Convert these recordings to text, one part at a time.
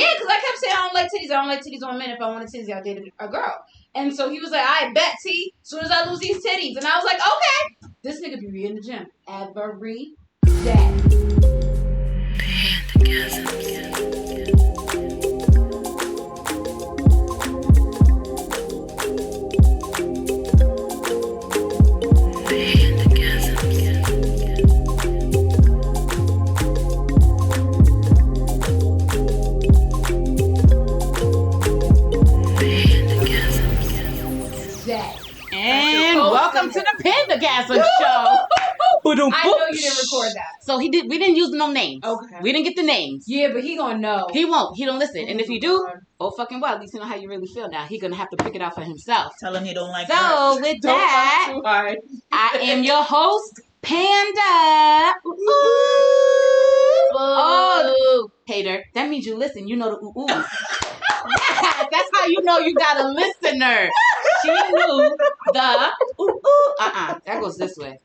Yeah, because I kept saying I don't like titties. I don't like titties on men. If I wanted titties, I'll date a girl. And so he was like, I bet T, as soon as I lose these titties. And I was like, okay. This nigga be in the gym every day. And welcome to the Pandagasms show. I know you didn't record that. So we didn't use no names. Okay. We didn't get the names. Yeah, but he gonna know. He won't. He don't listen. And if you do, oh fucking well, at least you know how you really feel now. He gonna have to pick it out for himself. Tell him he don't like So that. with that, too hard. I am your host, Panda. Ooh. Oh, hater. That means you listen. You know the ooh. That's how you know you got a listener. She knew the ooh. That goes this way.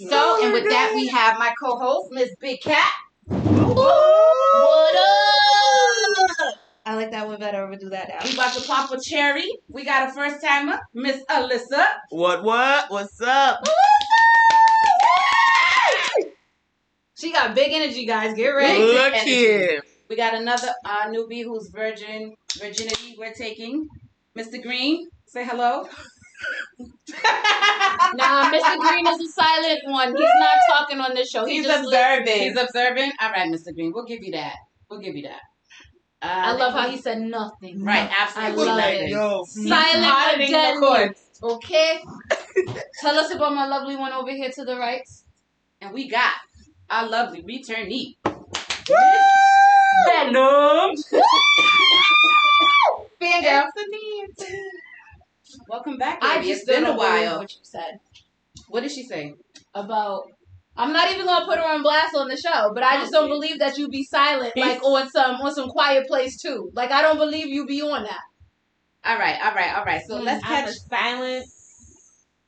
So, and with that, we have my co-host, Miss Big Cap. What up? I like that one better. We'll do that now. We about to pop a cherry. We got a first timer, Miss Alyssa. What? What's up? She got big energy, guys. Get ready. Look here. We got another newbie who's virginity we're taking. Mr. Green, say hello. Nah, Mr. Green is a silent one. He's not talking on this show. He's just observing. listening. He's observing. All right, Mr. Green, we'll give you that. I love how he said nothing. Right, absolutely. I love nothing. it. Yo, Silent auditing but deadly. the courts. Okay. Tell us about my lovely one over here to the right. And we got our lovely returnee. Vynom. Fangirl. Welcome back, baby. I just It's been a don't believe while. what you said What did she say? about. I'm not even gonna put her on blast on the show, but I just don't believe that you be silent like on some Quiet Place too. Like I don't believe you be on that. All right. So let's I'm catch a silent.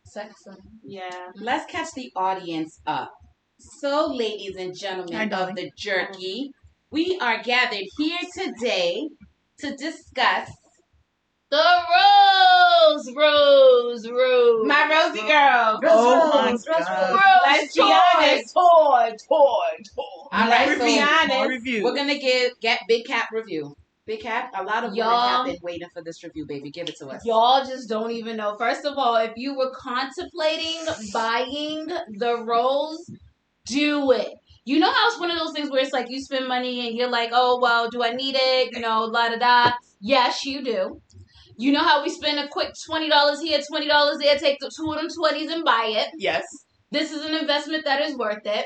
Sexy. Yeah. let's catch the audience up. So, ladies and gentlemen of the jerky, we are gathered here today to discuss The Rose. my Rosie girl. Oh my God. Let's be honest. Toy. All right, More so review. we're gonna get Big Cap review. Big Cap, a lot of women have been waiting for this review, baby. Give it to us. Y'all just don't even know. First of all, if you were contemplating buying the Rose, do it. You know how it's one of those things where it's like you spend money and you're like, oh, well, do I need it? You know, la-da-da. Yes, you do. You know how we spend a quick $20 here, $20 there, take the 2 of them 20s and buy it. Yes. This is an investment that is worth it.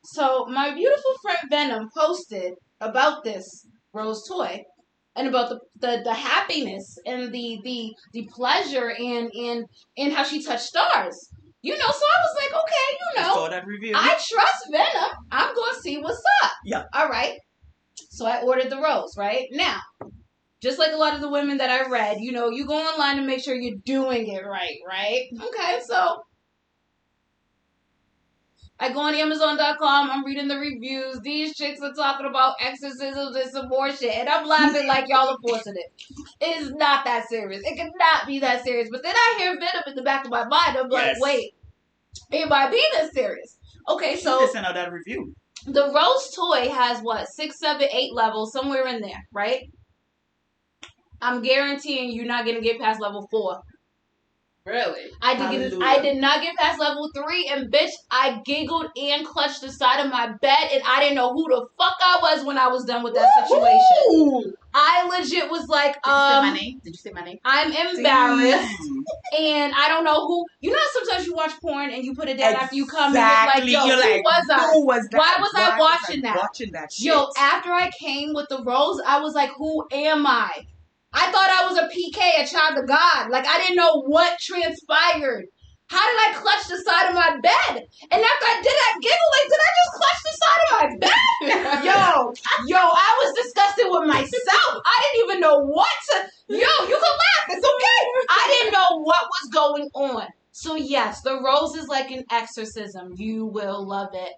So my beautiful friend Vynom posted about this Rose toy and about the happiness and the pleasure and how she touched stars. You know, so I was like, okay, you know, Saw that review. I trust Vynom. I'm going to see what's up. Yeah. All right. So I ordered the Rose, right? Now, just like a lot of the women that I read, you know, you go online to make sure you're doing it right? Okay, so I go on Amazon.com, I'm reading the reviews. These chicks are talking about exorcisms and some more shit. And I'm laughing like y'all are forcing it. It is not that serious. It cannot be that serious. But then I hear Vynom in the back of my mind. I'm like, wait, it might be this serious. Okay, so She sent out that review. the Rose toy has what, 6, 7, 8 levels, somewhere in there, right? I'm guaranteeing you're not gonna get past level 4. Really? I did not get past level 3, and bitch, I giggled and clutched the side of my bed, and I didn't know who the fuck I was when I was done with that situation. I legit was like, Did you say my name? I'm embarrassed, and I don't know who. You know, how sometimes you watch porn and you put it down after you come, and you're like, Who was that? Why was I watching that? Watching that shit. Yo, after I came with the Rose, I was like, who am I? I thought I was a PK, a child of God. Like, I didn't know what transpired. How did I clutch the side of my bed? And after I did that giggle, like, did I just clutch the side of my bed? Yo, I was disgusted with myself. I didn't even know what to... Yo, you can laugh. It's okay. I didn't know what was going on. So, yes, the Rose is like an exorcism. You will love it.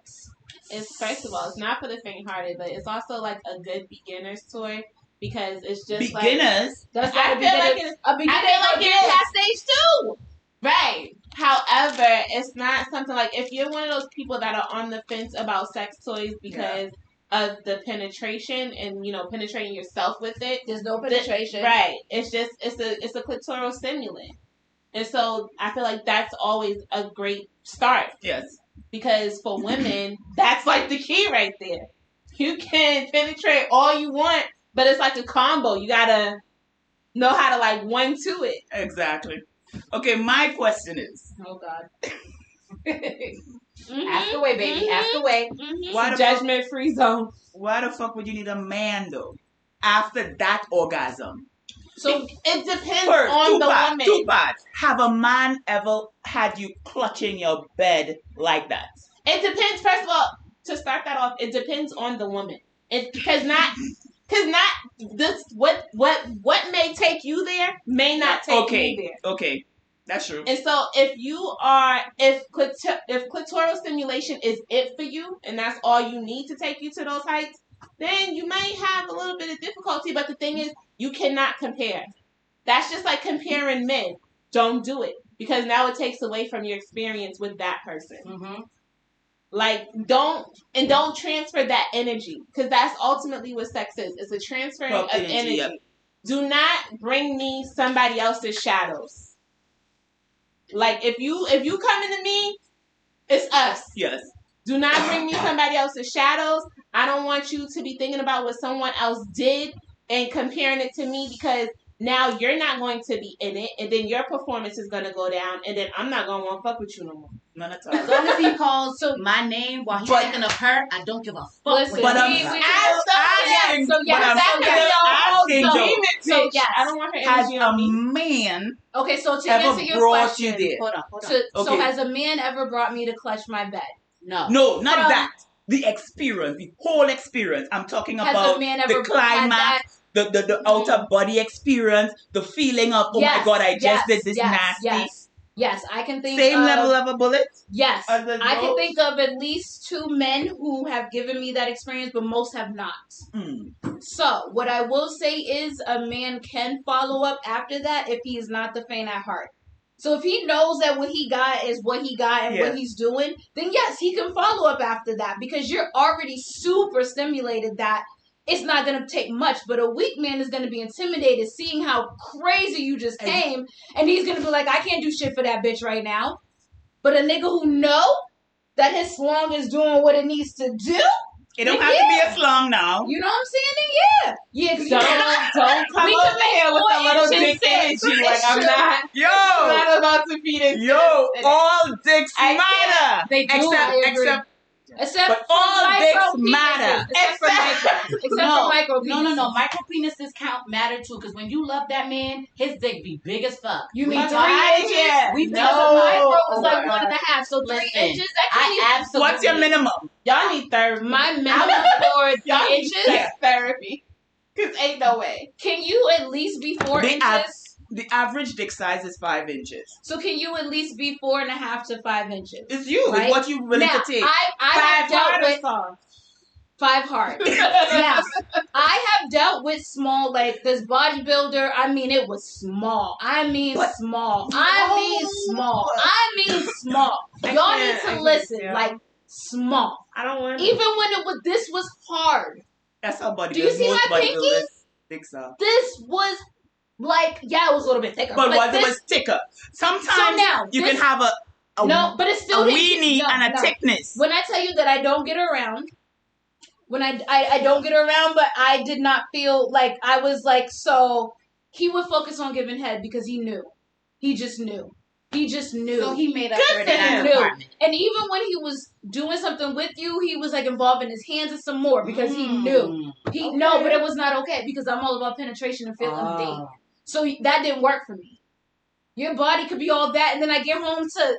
It's first of all, it's not for the faint-hearted, but it's also like a good beginner's toy because it's just beginners. Like, I feel like a beginner it is past stage 2. right. However, it's not something like if you're one of those people that are on the fence about sex toys because of the penetration and penetrating yourself with it. There's no penetration. Right. It's just it's a clitoral stimulant. And so I feel like that's always a great start. Yes. Because for women, that's like the key right there. You can penetrate all you want, but it's like a combo. You gotta know how to like 1-2 it. Exactly. Okay, my question is. Oh God. Ask away, baby. Ask away. Why the Judgment-free zone. Why the fuck would you need a man though? After that orgasm. So it depends First, on the woman. Two parts. Have a man ever had you clutching your bed like that? It depends. First of all, to start that off, it depends on the woman. It's because not this what may take you there may not take you there. Okay, that's true. And so if clitoral stimulation is it for you, and that's all you need to take you to those heights, then you might have a little bit of difficulty. But the thing is, you cannot compare. That's just like comparing men. Don't do it because now it takes away from your experience with that person. Mm-hmm. Like don't transfer that energy because that's ultimately what sex is. It's a transferring of energy. Yep. Do not bring me somebody else's shadows. Like if you come into me, it's us. Yes. Do not bring me somebody else's shadows. I don't want you to be thinking about what someone else did and comparing it to me because now you're not going to be in it, and then your performance is going to go down, and then I'm not going to want to fuck with you no more. None at all. As long as he calls my name while he's thinking of her, I don't give a fuck. Listen, but I'm asking, I don't want her has energy on me. Man okay, so to ever answer your brought question, you there? Hold on. So has a man ever brought me to clutch my bed? No, not that. The experience, the whole experience. I'm talking has about a man ever the climax, the outer body experience, the feeling of my God, I just did this nasty. Yes, I can think Same level of a bullet? Yes. I can think of at least 2 men who have given me that experience, but most have not. So, what I will say is a man can follow up after that if he is not the faint at heart. So, if he knows that what he got is what he got and what he's doing, then yes, he can follow up after that because you're already super stimulated that it's not going to take much, but a weak man is going to be intimidated seeing how crazy you just came, and he's going to be like, I can't do shit for that bitch right now. But a nigga who know that his slong is doing what it needs to do, it don't have to be a slong now. You know what I'm saying? Yeah. Don't come over here with a little dick energy. Like I'm not about to feed it. All dicks matter. They do. Except but all dicks matter. Except for micro penises. No. Micro penises matter too, because when you love that man, his dick be big as fuck. You mean 3 inches? Micro is like 1.5, so 3 inches. I absolutely. What's your minimum? Y'all need therapy. My minimum for 3 inches. Therapy. Cause ain't no way. Can you at least be 4 inches? The average dick size is 5 inches. So can you at least be 4.5 to 5 inches? It's you. Right? It's what you willing to take. I have dealt with 5 hard. Now, I have dealt with small, like this bodybuilder. I mean, it was small. I mean, small. Y'all need to listen. Like small. I don't want. Even when this was hard. That's how bodybuilders. Do you see my pinky? Dicks are. This was. Like, it was a little bit thicker. But it was thicker. Sometimes you can have a but it's still a weenie and a thickness. When I tell you that I don't get around, when I don't get around, but I did not feel like I was like, so he would focus on giving head because he knew. He just knew. So he made up for it in that department. And even when he was doing something with you, he was like involving his hands in some more because he knew. No, but it was not okay because I'm all about penetration and feeling deep. So that didn't work for me. Your body could be all that, and then I get home to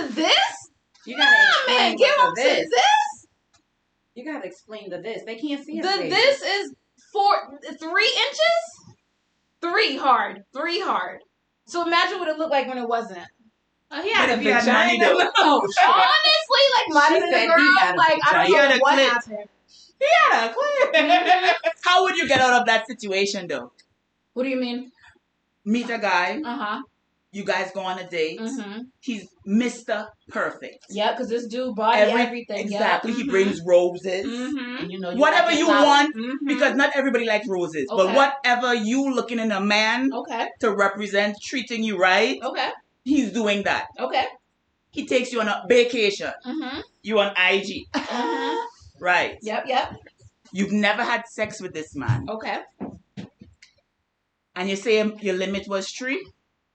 this? You gotta explain get home to this? You gotta explain to this. They can't see us. This is 3 inches? 3 hard. So imagine what it looked like when it wasn't. He had a vagina. Honestly, way like monitoring the girl. Like I don't know what happened. He had a clip. How would you get out of that situation though? What do you mean? Meet a guy. Uh-huh. You guys go on a date. Mm-hmm. He's Mr. Perfect. Yeah, because this dude bought everything. Exactly. Yeah. He brings roses. Mm-hmm. And you know, whatever you want, because not everybody likes roses. Okay. But whatever you looking in a man to represent treating you right, he's doing that. Okay. He takes you on a vacation. Mm-hmm. You on IG. Right. Yep. You've never had sex with this man. Okay. And you say your limit was 3?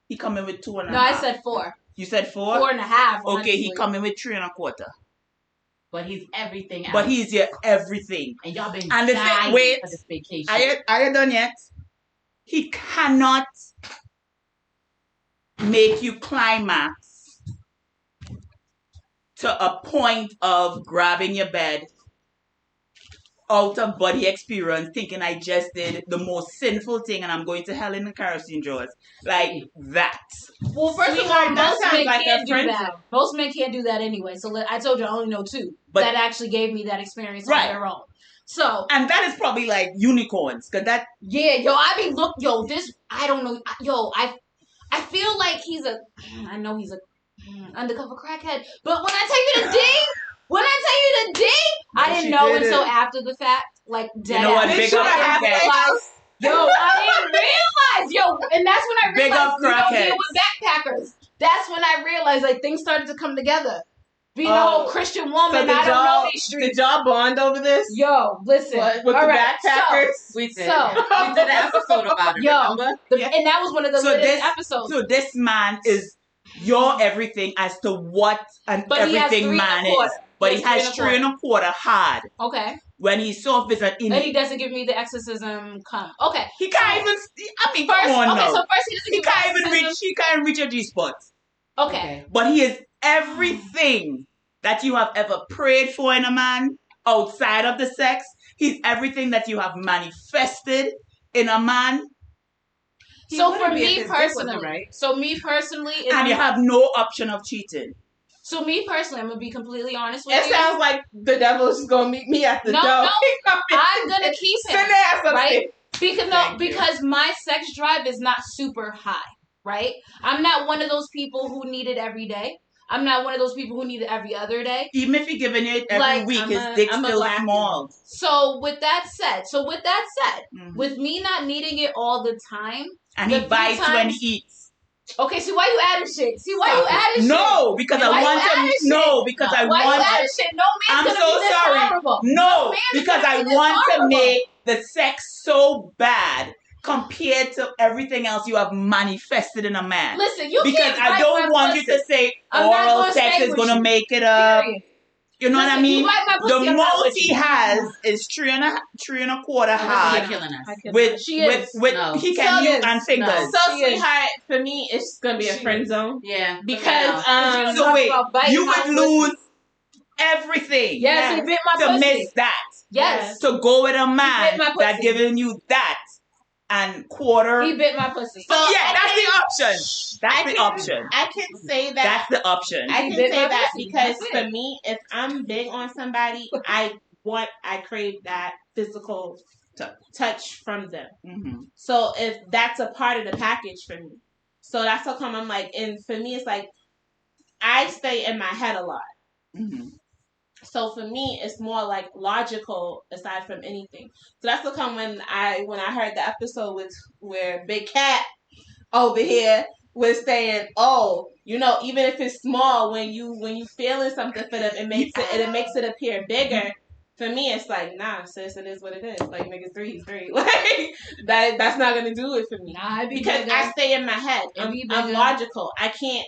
He coming with 2.5. No, I said 4. You said 4? 4.5. Okay, honestly. he coming with 3.25. But he's everything else. But he's your everything. And y'all been and dying wait, for this vacation. Are you done yet? He cannot make you climax to a point of grabbing your bed, out of body experience, thinking I just did the most sinful thing and I'm going to hell in the kerosene drawers. Like that. Well, first of all, most men can't do that. Most men can't do that anyway. So I told you I only know 2 that actually gave me that experience on their own. So, and that is probably like unicorns, cause that. Yeah, this I don't know, I feel like he's a undercover crackhead. But when I tell you the ding. I didn't know until after the fact. Like, dead. You know what? Big up crackhead. Yo, I didn't realize. And that's when I realized big up crackhead. With backpackers. That's when I realized like things started to come together. Being a whole Christian woman, I don't know these streets. Did y'all bond over this? Yo, listen. With the backpackers? We did. We did an episode about it, remember? And that was one of the latest episodes. So this man is your everything as to what an everything man is. But he has 3.25 hard. Okay. When he's soft, it's an and he doesn't give me the exorcism come. Okay. He can't even. I mean, first, come on okay, now. so first he doesn't give me He can't reach a G spot. Okay. But he is everything that you have ever prayed for in a man outside of the sex. He's everything that you have manifested in a man. So for me personally, and you have no option of cheating. So me personally, I'm gonna be completely honest with you. It sounds like the devil's just gonna meet me at the door. No, I'm gonna keep him. Right? Because my sex drive is not super high, right? I'm not one of those people who need it every day. I'm not one of those people who need it every other day. Even if you're giving it every week, his dick's still small. So with that said, with me not needing it all the time, and he bites when he eats. Okay, see why you adding shit? No, because I want to. No, because I want to. Shit? No man's I'm so sorry. No, because I want to make the sex so bad compared to everything else you have manifested in a man. Listen, you because can't I don't want you to say oral sex is gonna make it up. You know what I mean? The most he has is 3.25 hard. With he can use and fingers. No. So sweetheart, for me, it's gonna be a friend zone. Yeah, because so wait, you would lose everything. Yes, he bit my to pussy. miss that. Yes, to go with a man that giving you that. And quarter. He bit my pussy. So yeah, that's the option. That's the option. I can say that. That's the option. I can say that because for me, if I'm big on somebody, I crave that physical touch from them. Mm-hmm. So if that's a part of the package for me, so that's how come I'm like, and for me, it's like I stay in my head a lot. Mm-hmm. So for me, it's more like logical aside from anything. So that's what come when I heard the episode where Big Cap over here was saying, oh, even if it's small, when you feeling something for them, it makes it appear bigger. For me, it's like, nah, sis, it is what it is. Like, nigga, 3 is 3. Like that's not gonna do it for me. Nah, because I stay in my head. I'm logical. I can't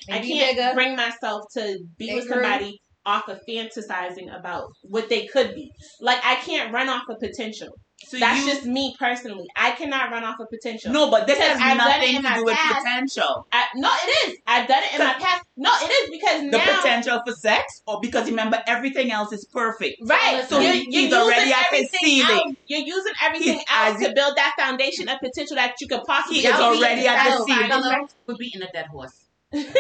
bring myself to be with somebody off of fantasizing about what they could be. Like, I can't run off of potential. So that's just me personally. I cannot run off of potential. No, but this has nothing to do with potential. No, it is. I've done it in my past. No, it is because the potential for sex, or because remember everything else is perfect. Right. So he's already at his ceiling. You're using everything else to build that foundation of potential that you could possibly. He is already at the ceiling. We're beating a dead horse.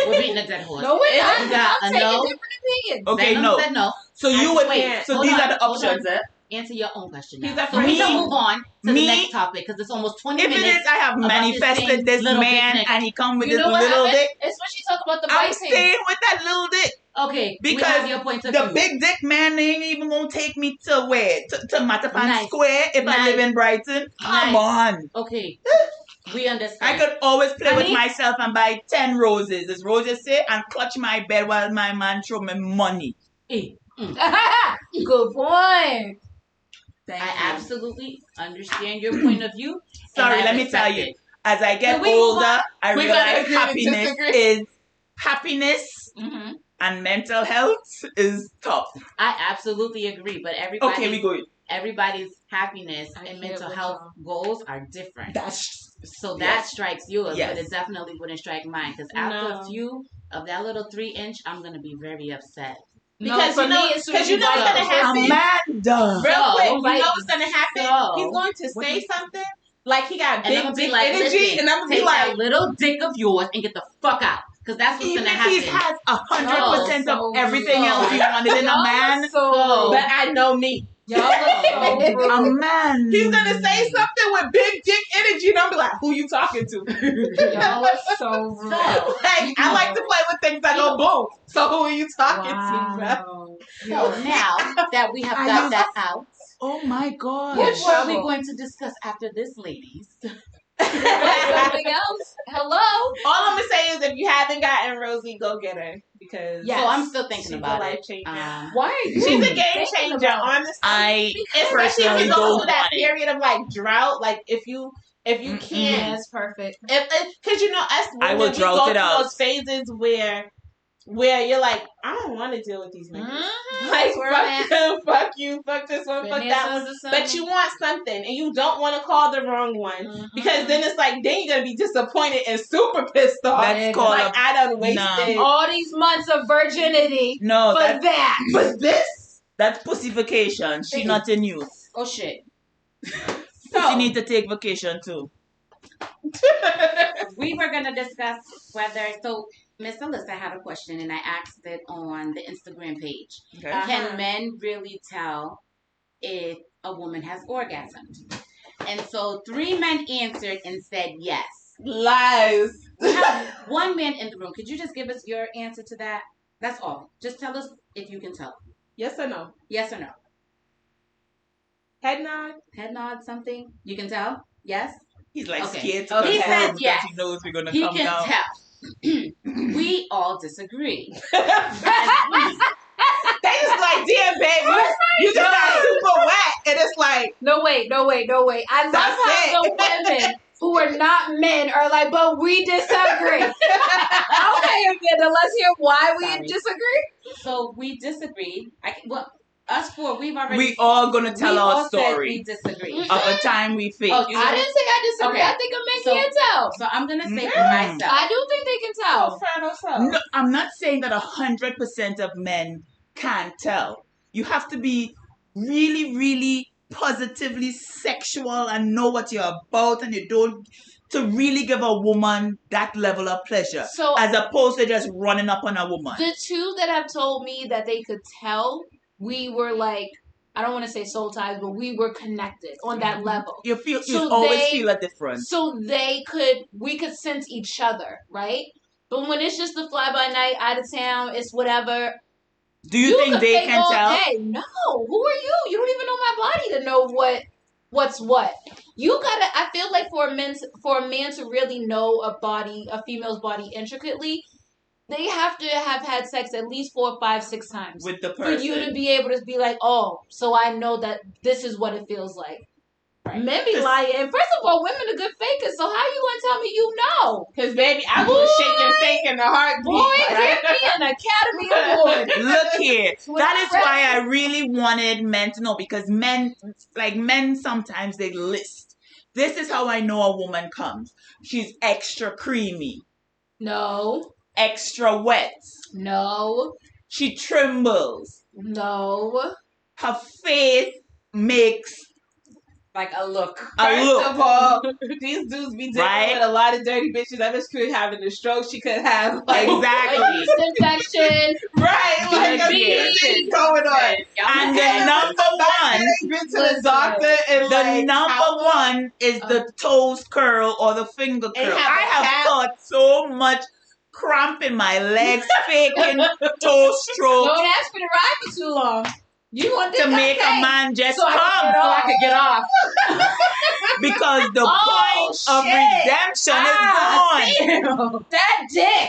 We're beating a dead horse. No, we're not. You got I'm a taking no. different opinions. Okay, Venom no. said no. So you would Wait, so these are the options. Zip. Answer your own question now. He's a So we can me- move on to me- the next topic because it's almost 20 If minutes. it is, I have about manifested this little man big and he come with You this know what little happened? dick. It's when she talk about the I'm biting. staying with that little dick. Okay, we Because have your point of the view. big dick man ain't even gonna take me to where? To Matapan Nice. Square if I live in Brighton? Come on. Okay, we understand. I could always play with Honey? myself and buy 10 roses, as Roses say, and clutch my bed while my man throw me money. Good point. I absolutely understand your point of view. Sorry, and let I me tell respect you. it. As I get Can we move older, I We gotta realize agree to happiness Mm-hmm. and mental health is tough. I absolutely agree, but everybody's happiness I and can't mental with health goals are different. Yes. So that strikes yours, Yes. but it definitely wouldn't strike mine. Because after No. a few of that little 3-inch, I'm gonna be very upset. Because for you know, me, it's because you know what's gonna happen. Amanda. Real So, quick, you like, know what's gonna happen? so- He's going to say something like he got And I'm big gonna be dick like, energy, listen, and I'm gonna take be like, that little dick of yours and get the fuck out. Because that's what's Even gonna if happen. he has 100% No, of everything so- else he wanted in a man, but I know me. Y'all are so a rude. man. He's gonna say something with big dick energy, and I'm be like, who you talking to? Y'all are so rude. Like, I like to play with things that go boom. So who are you talking to, bro? Wow. So now that we have Are got you- that out, Oh my God. what are we trouble. going to discuss after this, ladies? Something else? Hello? All I'm gonna say is, if you haven't gotten Rosie, go get her because Yes. So I'm still thinking she's a about life it. changer. Why are you? She's a game thinking changer, about it? honestly. I Especially personally if you go don't through that want it. period of like drought, like if you Yeah, can't, it's perfect. because you know us I women, will we drought go it through out. those phases where you're like, I don't want to deal with these niggas. Like, That's where I'm fuck them, fuck you, fuck this one, Been fuck there that one. since the But summer. you want something, and you don't want to call the wrong one because then it's like, then you're gonna be disappointed and super pissed off. That's called like, I done wasted all these months of virginity No, for that. But this. that's pussification. She not in youth. Oh shit. She need to take vacation too. We were gonna discuss whether Miss Alyssa had a question and I asked it on the Instagram page. Okay. Can men really tell if a woman has orgasmed? And so 3 men answered and said yes. Lies. We have 1 man in the room. Could you just give us your answer to that? That's all. Just tell us if you can tell. Yes or no? Yes or no? Head nod. Head nod, something? You can tell? Yes? He's like Okay. scared to He confirm said because yes. he knows we're gonna He come can down. tell. We all disagree. They just like, damn, baby, you just got super wet, and it's like, No, wait. I love That's how it. the women who are not men are like, but we disagree. Okay, Amanda, let's hear why we Sorry. disagree. So we disagreed. Us 4, we've already. We all gonna tell we our all said story we disagree. of a time we faced. Oh, you I know- didn't say I disagree. Okay. I think a man So- can tell. So I'm gonna say for myself. I do think they can tell. No, I'm not saying that 100% of men can't tell. You have to be really, really positively sexual and know what you're about, and you don't to really give a woman that level of pleasure, So as opposed to just running up on a woman. the 2 that have told me that they could tell, we were like, I don't want to say soul ties, but we were connected on that level. You So always they- feel a difference. So we could sense each other, right? But when it's just the fly by night, out of town, it's whatever. Do you think could they fake can all tell? day. No, who are you? You don't even know my body to know what's what. You gotta. I feel like for a man to really know a female's body intricately, they have to have had sex at least 4, 5, 6 times With the for person. you to be able to be like, oh, so I know that this is what it feels like. Right. Men be lying. First of all, women are good fakers. So how you gonna tell me you know? Because, baby, I was shaking fake in the heartbeat. Boy, right? give me an Academy Award. Look here. With That is friends. why I really wanted men to know, because men sometimes they list. This is how I know a woman comes. She's extra creamy, No. extra wet. No. She trembles. No. Her face makes Like a look. First of all, these dudes be dealing with a lot of dirty bitches. That bitch could have a stroke. She could have exactly yeast infection. Right, like a shit going on. And the number one, been to the doctor, and the number one is the toes curl or the finger curl. I have thought so much cramp in my legs, faking toe stroke. Don't ask me to ride for too long. You want to make a man just come so I can get off. Because the point of redemption is gone. That dick.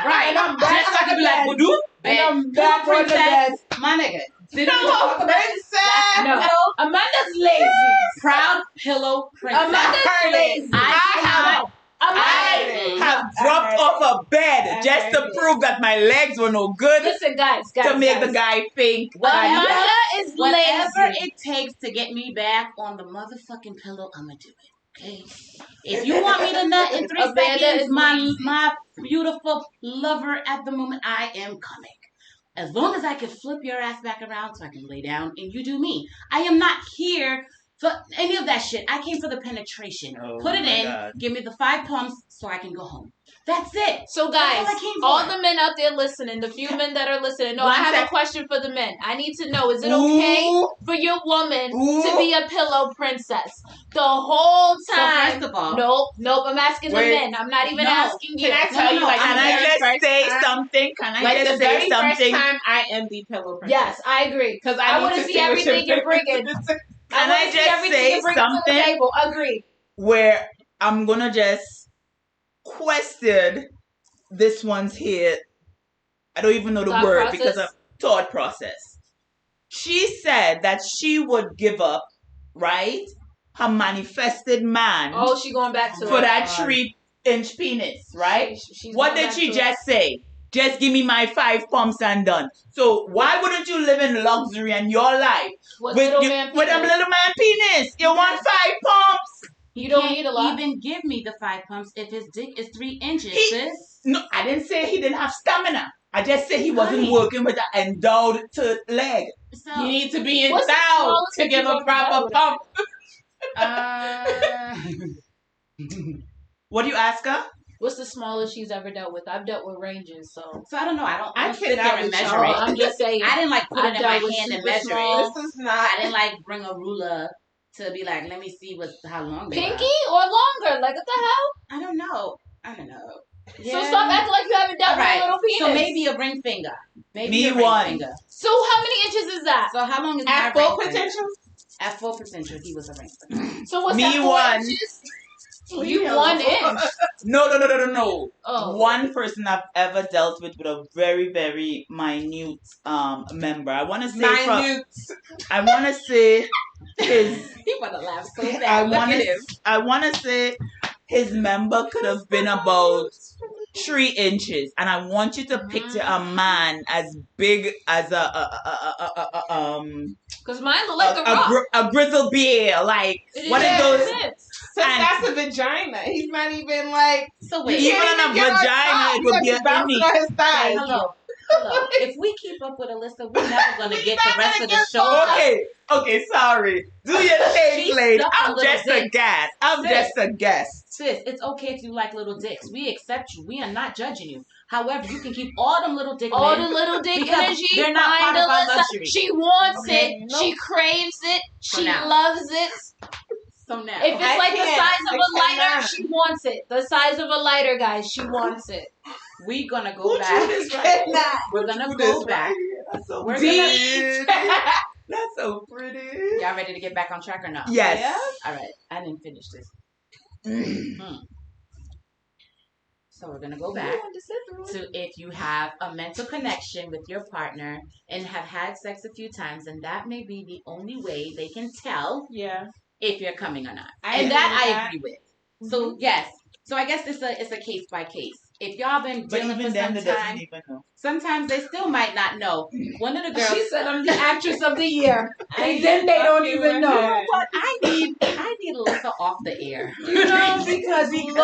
Right. And I'm back just like a black voodoo. And I'm back on the bed. My nigga. Pillow princess. No. Amanda's lazy. Proud pillow princess. Amanda's lazy. I have dropped off a bed just to prove that my legs were no good. Listen, guys, to make the guy think. Amanda is whatever lazy. it takes to get me back on the motherfucking pillow, I'ma do it. Okay. If you want me to nut in 3 seconds, my beautiful lover at the moment, I am coming. As long as I can flip your ass back around so I can lay down and you do me. I am not here for any of that shit. I came for the penetration. Put it in. God. Give me the 5 pumps so I can go home. That's it. So guys, all the men out there listening, the few men that are listening, I have a question for the men. I need to know, is it okay for your woman to be a pillow princess the whole time? So first of all, nope, I'm asking the men. I'm not even asking you. Can I tell you, like, can I just say something? Can I just say something? First time I am the pillow princess. Yes, I agree. Because I want to see everything you're bringing. Can I just say something? Agree. Where I'm gonna just question this one's here. I don't even know the word because of thought process. She said that she would give up, right? Her manifested man. Oh, she going back to for that 3-inch penis, right? What did she just say? Just give me my 5 pumps and done. So why wouldn't you live in luxury in your life with a little man penis? You want 5 pumps? You don't need a lot. Even give me the 5 pumps if his dick is 3 inches, sis. No, I didn't say he didn't have stamina. I just said he wasn't working with an endowed leg. So, you need to be endowed to give a proper pump. What do you ask her? What's the smallest she's ever dealt with? I've dealt with ranges, so I don't know. I can't sit there and measure it. I'm just saying. I didn't like put it in my hand and measure it. This is not. I didn't like bring a ruler to be like, let me see how long. Pinky or longer? Like what the hell? I don't know. Yeah. So stop acting like you haven't dealt with a little penis. So maybe a ring finger. Me one. So how many inches is that? So how long is at full potential? At full potential, he was a ring finger. So what's me that? 1 inches? You 1 inch. No. Oh. One person I've ever dealt with a very, very minute member. I want to say his. He wanna laugh so bad. I want to say his member could have been about 3 inches, and I want you to picture a man as big as because mine look like a grizzle bear. Like what is those? So that's a vagina. He's not even like. So wait, even on a vagina, it would be a innie. Hello. If we keep up with Alyssa, we're never gonna get the rest of the show. Okay, sorry. Do your thing, lady. I'm just a guest. Sis, it's okay if you like little dicks. We accept you. We are not judging you. However, you can keep all them little dick all the little dick energy. They're not part of our luxury. She wants it. She craves it. She loves it. So now, if it's like the size of a lighter, she wants it. The size of a lighter, guys, she wants it. We're gonna go back. We're gonna go back. That's so pretty. That's so pretty. Y'all ready to get back on track or not? Yes. Yeah? All right. I didn't finish this. So we're gonna go back to if you have a mental connection with your partner and have had sex a few times, and that may be the only way they can tell if you're coming or not. I agree with. Mm-hmm. So yes. So I guess it's a case by case. If y'all been dealing with some time, sometimes they still might not know. One of the girls, she said, "I'm the actress of the year," and then they don't even know. You know what? I need Alyssa off the air. Because she's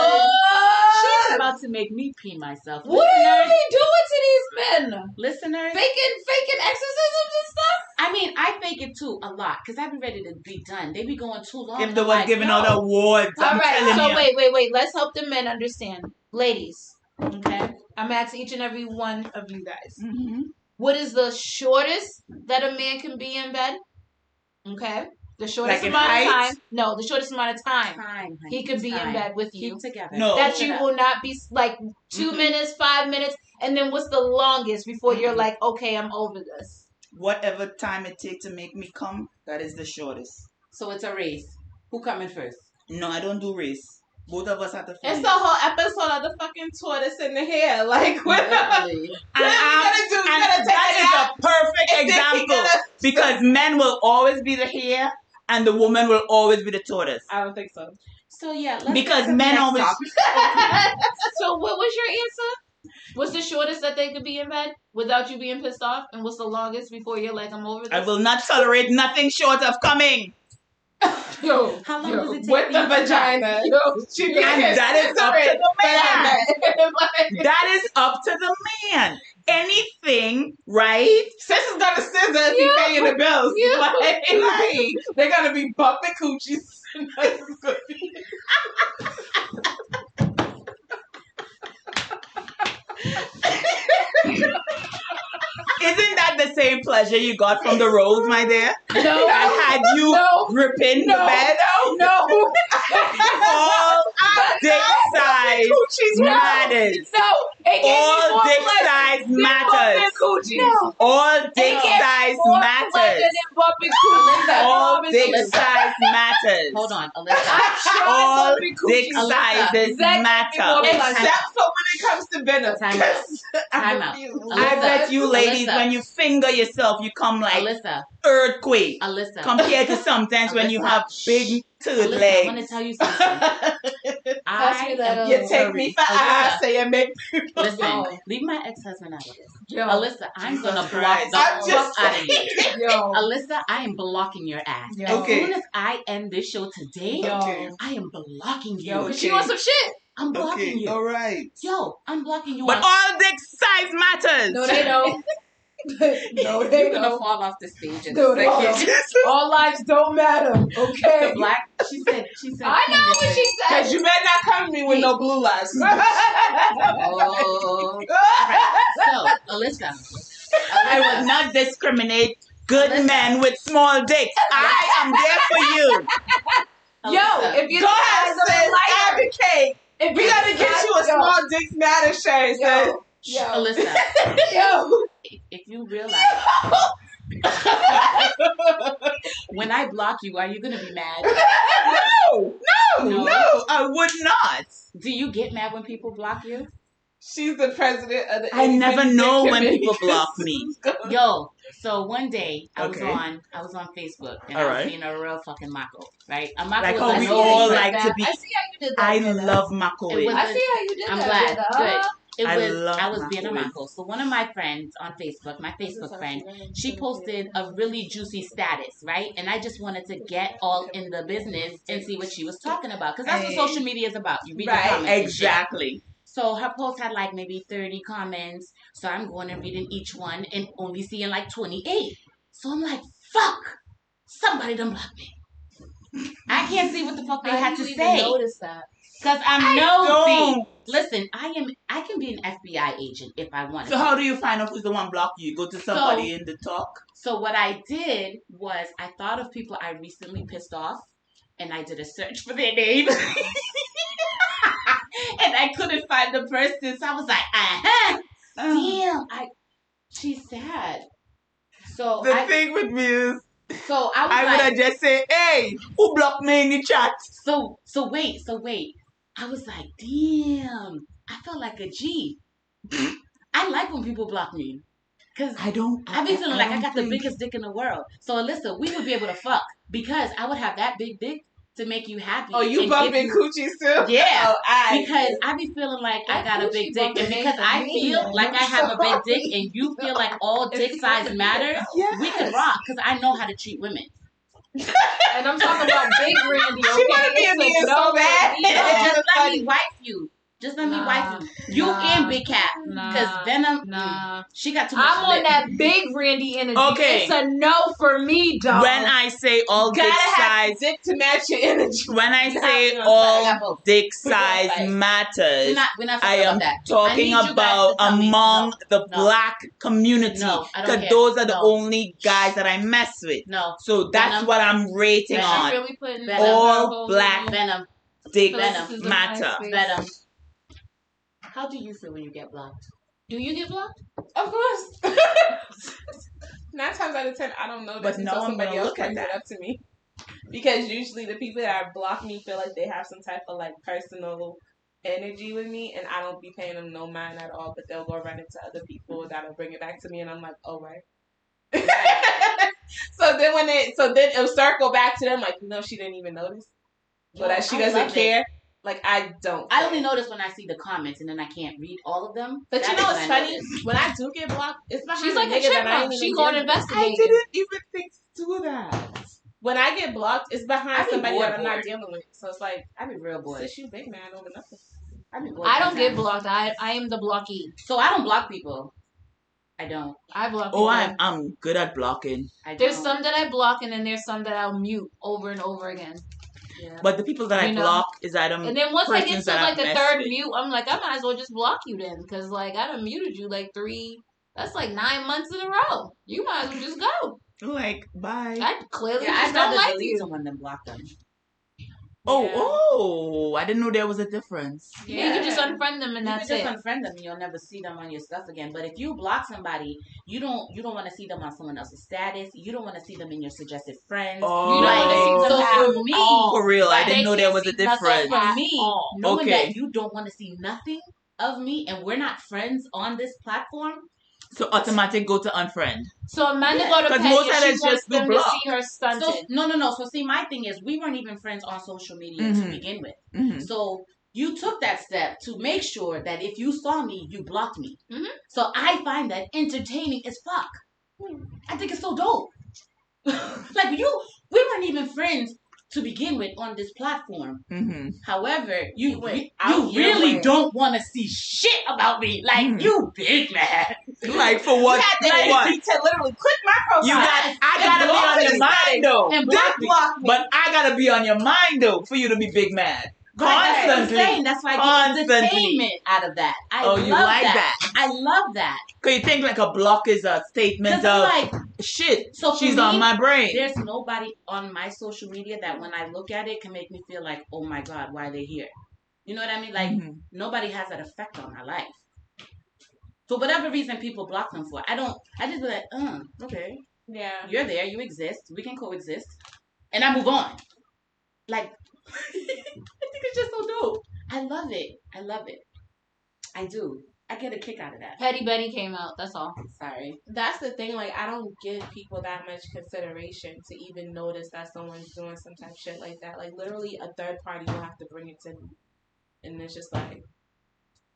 about to make me pee myself. What are they doing to these men? Listeners, faking exorcisms and stuff. I I mean, I fake it too a lot because I be ready to be done. They be going too long. If they was giving out awards, all right. So wait. Let's help the men understand, ladies. Okay, I'm asking each and every one of you guys. Mm-hmm. What is the shortest that a man can be in bed? Okay. The shortest amount of time. No, the shortest amount of time he could be in bed with you. Keep together. No. That you will not be like 2 minutes, 5 minutes, and then what's the longest before you're like, okay, I'm over this? Whatever time it takes to make me come, that is the shortest. So it's a race. Who coming first? No, I don't do race. Both of us have to finish. It's the whole episode of the fucking tortoise in the hair. Like, what are you gonna do? That is a perfect example because men will always be the hare and the woman will always be the tortoise. I don't think so. So yeah, because men always. So what was your answer? What's the shortest that they could be in bed without you being pissed off, and what's the longest before you're like, I'm over this? I will not tolerate nothing short of coming. Yo, how long does it take with the vagina? Yo, and that is up to the man. That is up to the man. Anything, right? Sis is gonna scissor if he paying the bills. Like, they're gonna be bumping coochies. Isn't that the same pleasure you got from the rose, my dear? No. I had you ripping the bed. No. All dick size matters. No. All dick size matters. No. All dick size matters. All dick size matters. Hold on, Alyssa. All dick sizes matter. Except for when it comes to dinner. Time out. I bet you ladies, when you finger yourself, you come like earthquake. Alyssa. Compared to sometimes when you have big turd legs. I'm going to tell you something. You take me for ass, say you make people. Listen, leave my ex-husband out of this. Yo, Alyssa, I'm going to block the fuck out of you. Alyssa, I am blocking your ass. As soon as I end this show today, I am blocking you. Yo, she wants some shit. I'm blocking you. All right. Yo, I'm blocking you. But all dick size matters. No, they don't. No, they You're gonna fall off the stage. No, they don't. All lives don't matter. Okay. The black. She said. I know what she said. Because you better not come to me with no blue lives. Oh. Right. So, Alyssa, I will not discriminate good men with small dicks. I am there for you. Yo, if you go ahead, sis, advocate. If we gotta get you a small dicks matter shirt, sis. Yo, Alyssa. Yo. If you realize when I block you, are you gonna be mad? No, I would not. Do you get mad when people block you? She's the president of the. I never know when people block me. Yo, so one day I was on Facebook and I was being a real fucking mako, right? A mako like how we all like to be. I see how you did that. I love makoing. I see how you did I'm that. glad. Good. I was being a makoing. mako. So one of my friends on Facebook, my Facebook friend, she posted a really juicy status, right? And I just wanted to get all in the business and see what she was talking about. Because that's what social media is about. You read the comments. Exactly. So her post had like maybe 30 comments. So I'm going and reading each one and only seeing like 28. So I'm like, fuck! Somebody done blocked me. I can't see what the fuck they had to say. Notice that. Because I'm nosy. Listen, I can be an FBI agent if I want to. So how do you find out who's the one blocked you? You go to somebody in the talk? So what I did was I thought of people I recently pissed off and I did a search for their name. And I couldn't find the person. So I was like, damn, she's sad. So the thing with me is so I would have just say, hey, who blocked me in the chat? So wait. I was like, damn, I felt like a G. I like when people block me. Because I be feeling like I got the biggest dick in the world. So Alyssa, we would be able to fuck because I would have that big dick to make you happy. Oh, you bumping coochies too? Yeah. Because I be feeling like I got a big dick. And because I feel like I have a big dick and you feel like all dick size matters, we can rock because I know how to treat women. And I'm talking about big Randy, okay? She want to be a man so bad. Just let me wife you. Just let me wife you and Big Cap. Because Venom, she got too much I'm on that big Randy energy. Okay. It's a no for me, dog. When I say all dick size, dick to match your energy. when I say all dick size matters, we're not I am talking about among the black community. Because those are the only guys that I mess with. No. So that's what I'm rating on. Really all black Venom. Dick matter. Venom. How do you feel when you get blocked? Do you get blocked? Of course. 9 times out of 10, I don't notice until somebody else brings it up to me. Because usually the people that block me feel like they have some type of like personal energy with me, and I don't be paying them no mind at all. But they'll go run into other people that'll bring it back to me, and I'm like, oh right. So then it'll circle back to them like, no, she didn't even notice. But that she doesn't care. Like, I don't. I only notice when I see the comments and then I can't read all of them. But you know what's funny? When I do get blocked, it's behind she's like a chipmunk. She's going to investigate. I didn't even think to do that. When I get blocked, it's behind somebody that I'm not dealing with. So it's like, I be real bored. Sis, you big man over nothing. I don't get blocked. I am the blockee. So I don't block people. I don't. I block people. I'm good at blocking. There's some that I block, and then there's some that I'll mute over and over again. Yeah. But the people that I block is that and then once I get to like the third mute, I'm like, I might as well just block you then, because like I done muted you like 3. That's like 9 months in a row. You might as well just go. Like, bye. I clearly just don't like you. Someone than block them. Oh, I didn't know there was a difference. Yeah, you can just unfriend them and that's it. You can just unfriend them and you'll never see them on your stuff again. But if you block somebody, you don't want to see them on someone else's status. You don't want to see them in your suggested friends. Oh, you don't want to see them for me. For real, I didn't know there was a difference. For me, knowing that you don't want to see nothing of me and we're not friends on this platform. So automatic go to unfriend. So Amanda go to Petty and she wants them to see her stunted. So, no. So see, my thing is we weren't even friends on social media to begin with. Mm-hmm. So you took that step to make sure that if you saw me, you blocked me. Mm-hmm. So I find that entertaining as fuck. I think it's so dope. Like we weren't even friends to begin with on this platform. Mm-hmm. However, you really don't want to see shit about me. Like, you big man. Like, for what? You had to literally click my profile. I gotta be on your mind, though. And block me. But I gotta be on your mind, though, for you to be big mad. Constantly. That's why I get entertainment out of that. I love that. I love that. Because you think like a block is a statement of like, shit, so she's on my brain. There's nobody on my social media that when I look at it can make me feel like, oh my God, why are they here? You know what I mean? Like, nobody has that effect on my life. For whatever reason people block them for. I just be like, okay. Yeah. You're there, you exist, we can coexist. And I move on. Like, I think it's just so dope. I love it. I do. I get a kick out of that. Petty Betty came out. That's all. Sorry. That's the thing. Like, I don't give people that much consideration to even notice that someone's doing some type of shit like that. Like, literally, a third party will have to bring it to me. And it's just like,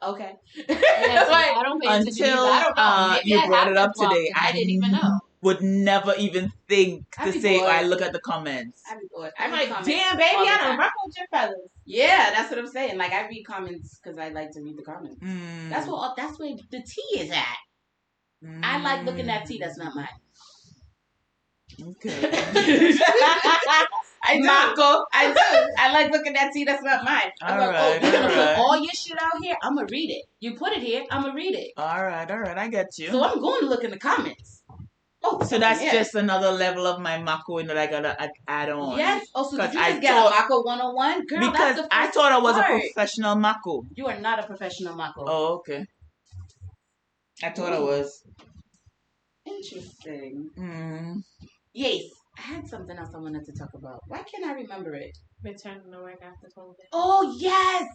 okay. Yeah, like, I don't pay attention. Until you brought it up today, I didn't even know. Would never even think to say, I look at the comments. I'd be bored. I'm like, damn, baby, I done ruffled your feathers. Yeah, that's what I'm saying. Like, I read comments because I like to read the comments. That's where the tea is at. I like looking at tea that's not mine. Okay. I do. I like looking at tea that's not mine. I'm like, you're going to put all your shit out here? I'm going to read it. You put it here, I'm going to read it. All right. I get you. So I'm going to look in the comments. Oh, so that's just another level of my Mako that I gotta add on. Yes. Oh, so did you just get a Mako 101? Girl, because I thought I was a professional Mako. You are not a professional Mako. Oh, okay. I thought I was. Interesting. Yes. I had something else I wanted to talk about. Why can't I remember it? Returning to work after COVID. Oh, yes.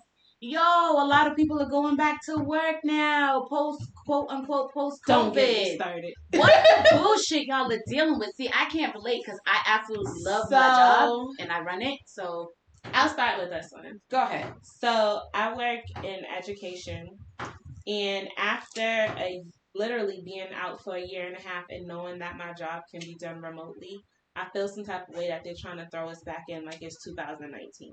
Yo, a lot of people are going back to work now, quote-unquote, post-COVID. Don't get me started. What the bullshit y'all are dealing with? See, I can't relate because I absolutely love my job and I run it, so I'll start with this one. Go ahead. So, I work in education, and after literally being out for 1.5 years and knowing that my job can be done remotely, I feel some type of way that they're trying to throw us back in like it's 2019.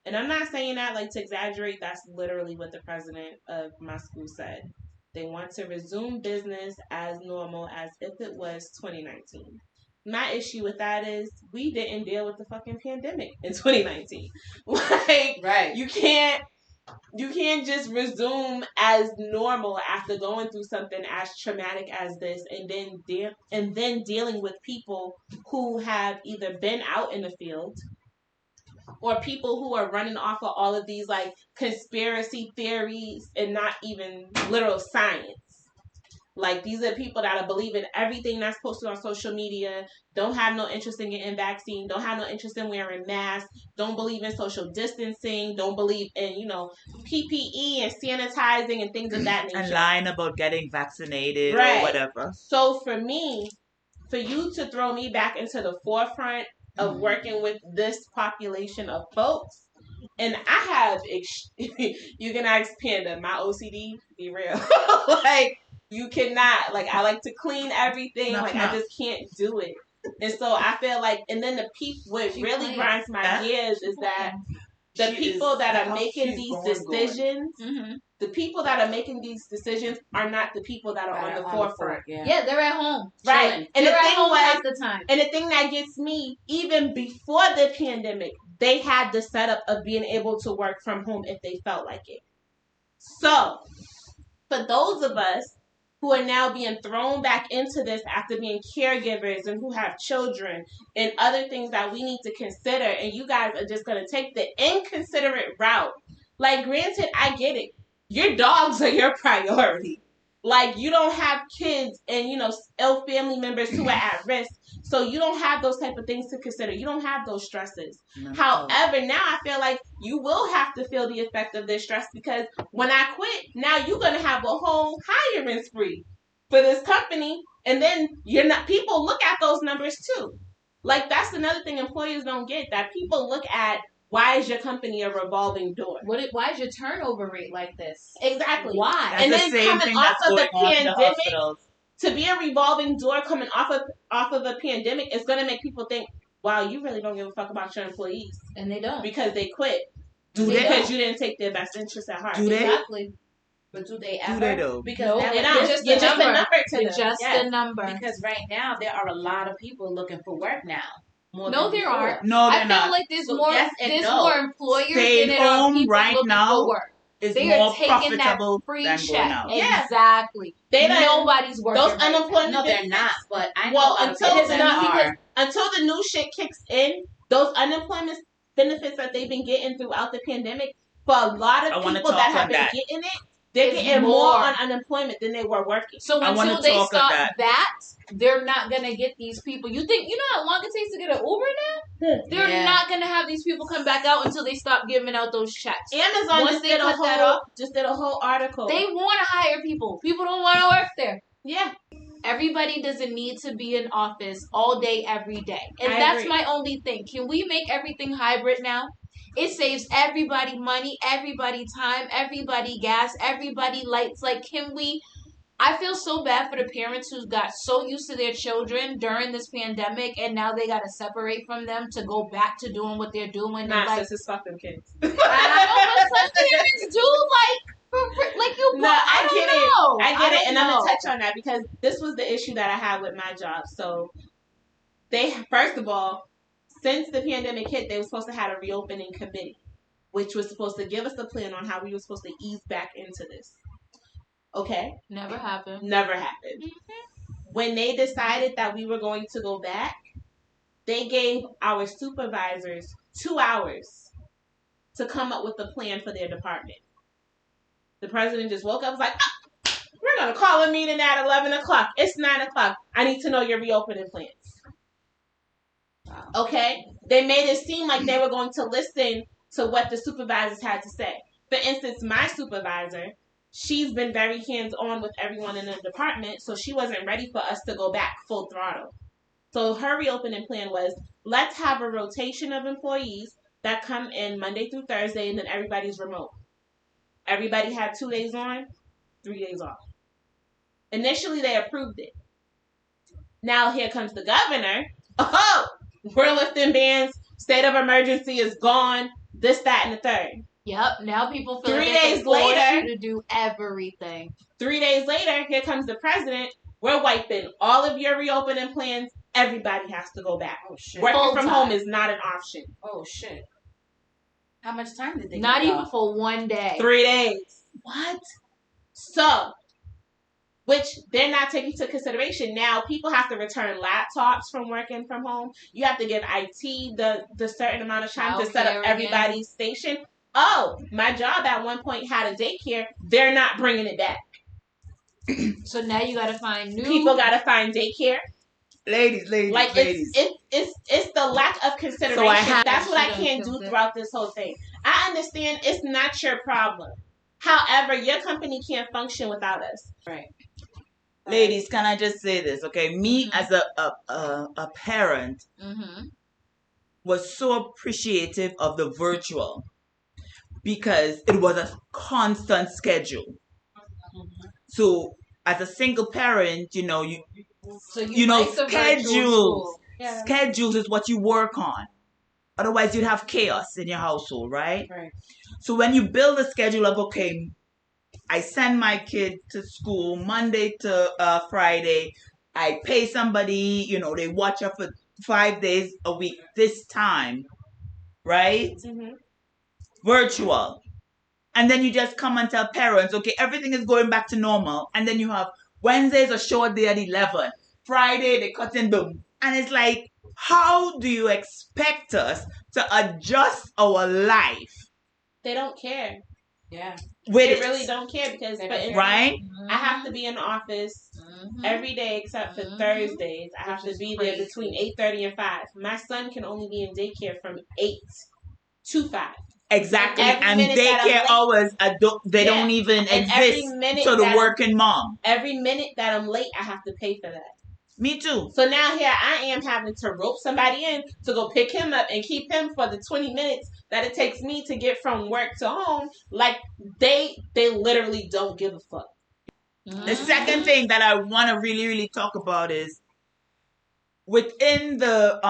And I'm not saying that like to exaggerate. That's literally what the president of my school said. They want to resume business as normal as if it was 2019. My issue with that is we didn't deal with the fucking pandemic in 2019. Like, right. You can't just resume as normal after going through something as traumatic as this, and then dealing with people who have either been out in the field or people who are running off of all of these like conspiracy theories and not even literal science. Like, these are people that are believing everything that's posted on social media, don't have no interest in getting vaccine, don't have no interest in wearing masks, don't believe in social distancing, don't believe in, PPE and sanitizing and things of that nature. And lying about getting vaccinated or whatever. So for you to throw me back into the forefront of working with this population of folks, and I have, you can ask Panda, my OCD, be real. Like, you cannot, like, I like to clean everything. I just can't do it. And so I feel like, and then what really grinds my gears is that the people that are making these decisions, the people that are making these decisions are not the people that are on the forefront. Yeah, they're at home. Right. Chilling. And they're at home half the time. And the thing that gets me, even before the pandemic, they had the setup of being able to work from home if they felt like it. So, for those of us who are now being thrown back into this after being caregivers and who have children and other things that we need to consider, and you guys are just going to take the inconsiderate route. Like, granted, I get it. Your dogs are your priority. Like, you don't have kids and, ill family members who are at risk. So you don't have those type of things to consider. You don't have those stresses. However, now I feel like you will have to feel the effect of this stress, because when I quit, now you're going to have a whole hiring spree for this company. And then people look at those numbers too. Like, that's another thing employers don't get, that people look at, why is your company a revolving door? Why is your turnover rate like this? Exactly. Why? That's and the then same coming off of the pandemic, to be a revolving door coming off of a pandemic is going to make people think, wow, you really don't give a fuck about your employees. And they don't. Because they quit. Because you didn't take their best interest at heart. Do they? Exactly. But do they ever? Do they though? Because no, they don't. You're just a number to them. Just a number. Because right now, there are a lot of people looking for work now. No, there aren't. No, they're not. I feel like there's more employers Stay than there are home people right looking now for work. is they more are taking that profitable free than check. going out. Yeah. Exactly. Nobody's working. Those unemployment. No, they're not. But I know until the new shit kicks in, those unemployment benefits that they've been getting throughout the pandemic, for a lot of people that have been getting it, they're getting more on unemployment than they were working. So until they stop that, they're not going to get these people. You know how long it takes to get an Uber now? They're not going to have these people come back out until they stop giving out those checks. Amazon just did a whole article. They want to hire people. People don't want to work there. Yeah. Everybody doesn't need to be in office all day, every day. And that's my only thing. Can we make everything hybrid now? It saves everybody money, everybody time, everybody gas, everybody lights. Like, can we... I feel so bad for the parents who got so used to their children during this pandemic, and now they got to separate from them to go back to doing what they're doing. Nah, like, this is fucking kids. I know, but some parents do, I get it, and I'm going to touch on that because this was the issue that I had with my job. So, first of all, since the pandemic hit, they were supposed to have a reopening committee, which was supposed to give us a plan on how we were supposed to ease back into this. Okay? Never happened. Mm-hmm. When they decided that we were going to go back, they gave our supervisors 2 hours to come up with a plan for their department. The president just woke up and was like, we're going to call a meeting at 11 o'clock. It's 9 o'clock. I need to know your reopening plans. Okay? They made it seem like they were going to listen to what the supervisors had to say. For instance, my supervisor, she's been very hands-on with everyone in the department, so she wasn't ready for us to go back full throttle. So her reopening plan was, let's have a rotation of employees that come in Monday through Thursday, and then everybody's remote. Everybody had 2 days on, 3 days off. Initially, they approved it. Now here comes the governor. Oh, we're lifting bans. State of emergency is gone. this, that, and the third. Yep. Now people feel 3 like days they can force later you to do everything. 3 days later, here comes the president. We're wiping all of your reopening plans. Everybody has to go back. Oh shit. Working from home is not an option. Oh shit. How much time did they Not give even for 1 day. 3 days. What? So, which they're not taking into consideration. Now, people have to return laptops from working from home. You have to give IT the certain amount of time to set up everybody's station. Oh, my job at one point had a daycare. They're not bringing it back. So now you got to find new people. Got to find daycare. Ladies. It's the lack of consideration. So that's what I can't do throughout this whole thing. I understand it's not your problem. However, your company can't function without us. Right. Ladies, can I just say this? Okay, me as a parent was so appreciative of the virtual because it was a constant schedule. So as a single parent, schedules is what you work on. Otherwise, you'd have chaos in your household, right? Right. So when you build a schedule of, okay, I send my kid to school Monday to Friday. I pay somebody, they watch her for 5 days a week this time, right? Mm-hmm. Virtual. And then you just come and tell parents, okay, everything is going back to normal. And then you have Wednesday's a short day at 11. Friday, they cut in boom. And it's like, how do you expect us to adjust our life? They don't care. Yeah. They really don't care because, right? I have to be in the office every day except for Thursdays. I have to be there between 8:30 and 5. My son can only be in daycare from 8 to 5. Exactly, and daycare hours don't even exist to the working mom. Every minute that I'm late, I have to pay for that. Me too. So now here I am having to rope somebody in to go pick him up and keep him for the 20 minutes that it takes me to get from work to home. Like they literally don't give a fuck. The second thing that I want to really, really talk about is within the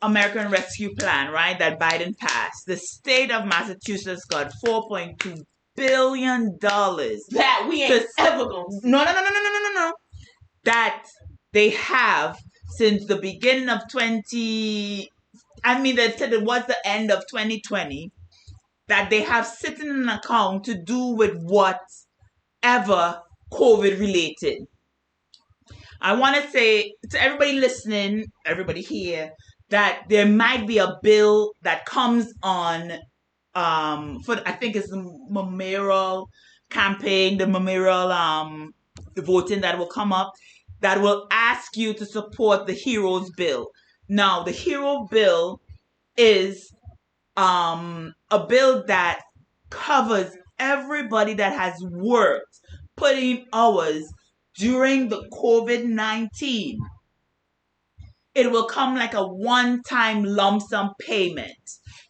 American Rescue Plan, right, that Biden passed, the state of Massachusetts got $4.2 billion. That we ain't ever going to see. No. That they have since the beginning of they said it was the end of 2020, that they have sitting in an account to do with whatever COVID related. I want to say to everybody listening, everybody here, that there might be a bill that comes on I think it's the mayoral campaign, the mayoral the voting that will come up, that will ask you to support the Heroes Bill. Now, the Hero Bill is a bill that covers everybody that has worked, put in hours during the COVID-19. It will come like a one-time lump sum payment.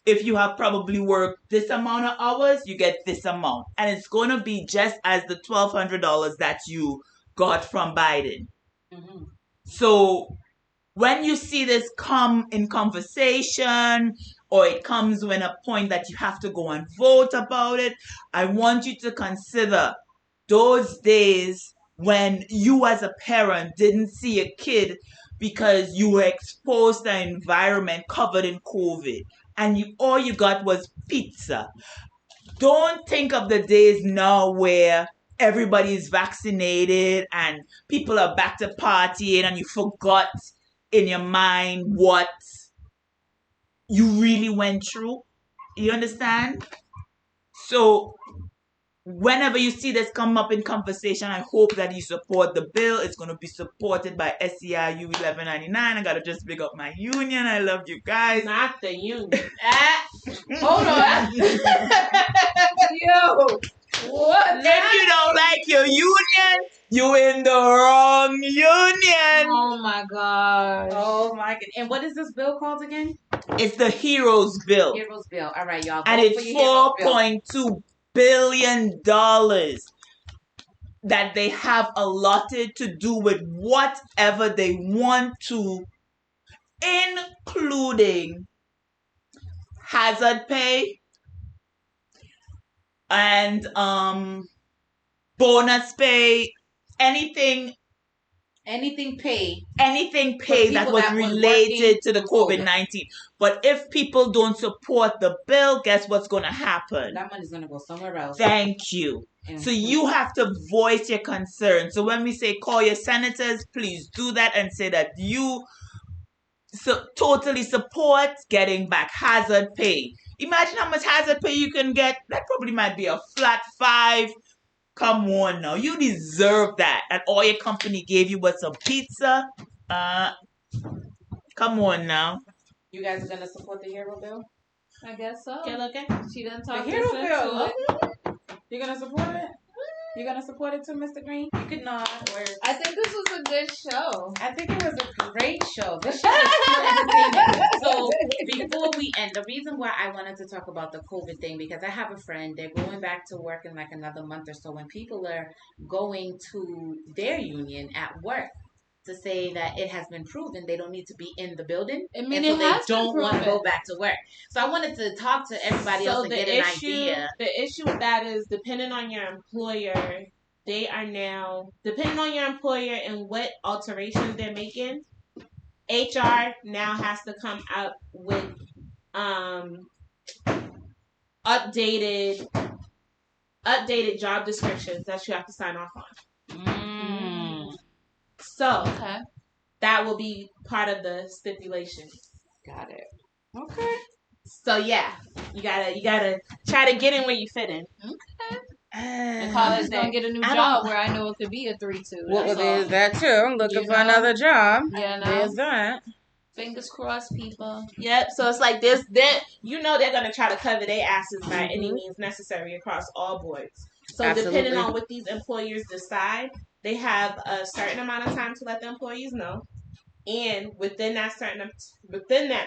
If you have probably worked this amount of hours, you get this amount. And it's going to be just as the $1,200 that you got from Biden. Mm-hmm. So when you see this come in conversation, or it comes when a point that you have to go and vote about it, I want you to consider those days when you as a parent didn't see a kid because you were exposed to an environment covered in COVID and all you got was pizza. Don't think of the days now where everybody is vaccinated and people are back to partying and you forgot in your mind what you really went through. You understand? So whenever you see this come up in conversation, I hope that you support the bill. It's going to be supported by SEIU 1199. I got to just big up my union. I love you guys. Not the union. Hold on. Yo. What? If you don't like your union, you in the wrong union. Oh my God. Oh my God. And what is this bill called again? It's the Heroes Bill. Heroes Bill. All right, y'all. And it's $4.2 billion that they have allotted to do with whatever they want to, including hazard pay, and bonus pay, anything pay that was related to the COVID-19. But if people don't support the bill, guess what's going to happen? That money's going to go somewhere else. Thank you. So you have to voice your concern. So when we say call your senators, please do that and say that you totally support getting back hazard pay. Imagine how much hazard pay you can get. That probably might be a flat 5. Come on now. You deserve that. And all your company gave you was some pizza. Come on now. You guys are going to support the hero bill? I guess so. Okay. She done talked the hero bill. Okay. You're going to support it? You're going to support it too, Mr. Green? You could nod. I think this was a good show. I think it was a great show. This show is so entertaining. So, before we end, the reason why I wanted to talk about the COVID thing, because I have a friend, they're going back to work in like another month or so, when people are going to their union at work to say that it has been proven they don't need to be in the building, I mean, and so they don't want to go back to work. So I wanted to talk to everybody else and get an idea. The issue with that is, depending on your employer, they are now, depending on your employer and what alterations they're making, HR now has to come up with updated job descriptions that you have to sign off on. So that will be part of the stipulation. Got it. Okay. So yeah, you gotta try to get in where you fit in. Okay. And College gonna get a new job where I know it could be a 3-2. Well, there's that too. I'm looking for another job. Yeah, there's that. Fingers crossed, people. Yep. So it's like this. They're gonna try to cover their asses by any means necessary across all boards. So depending on what these employers decide, they have a certain amount of time to let the employees know, and within that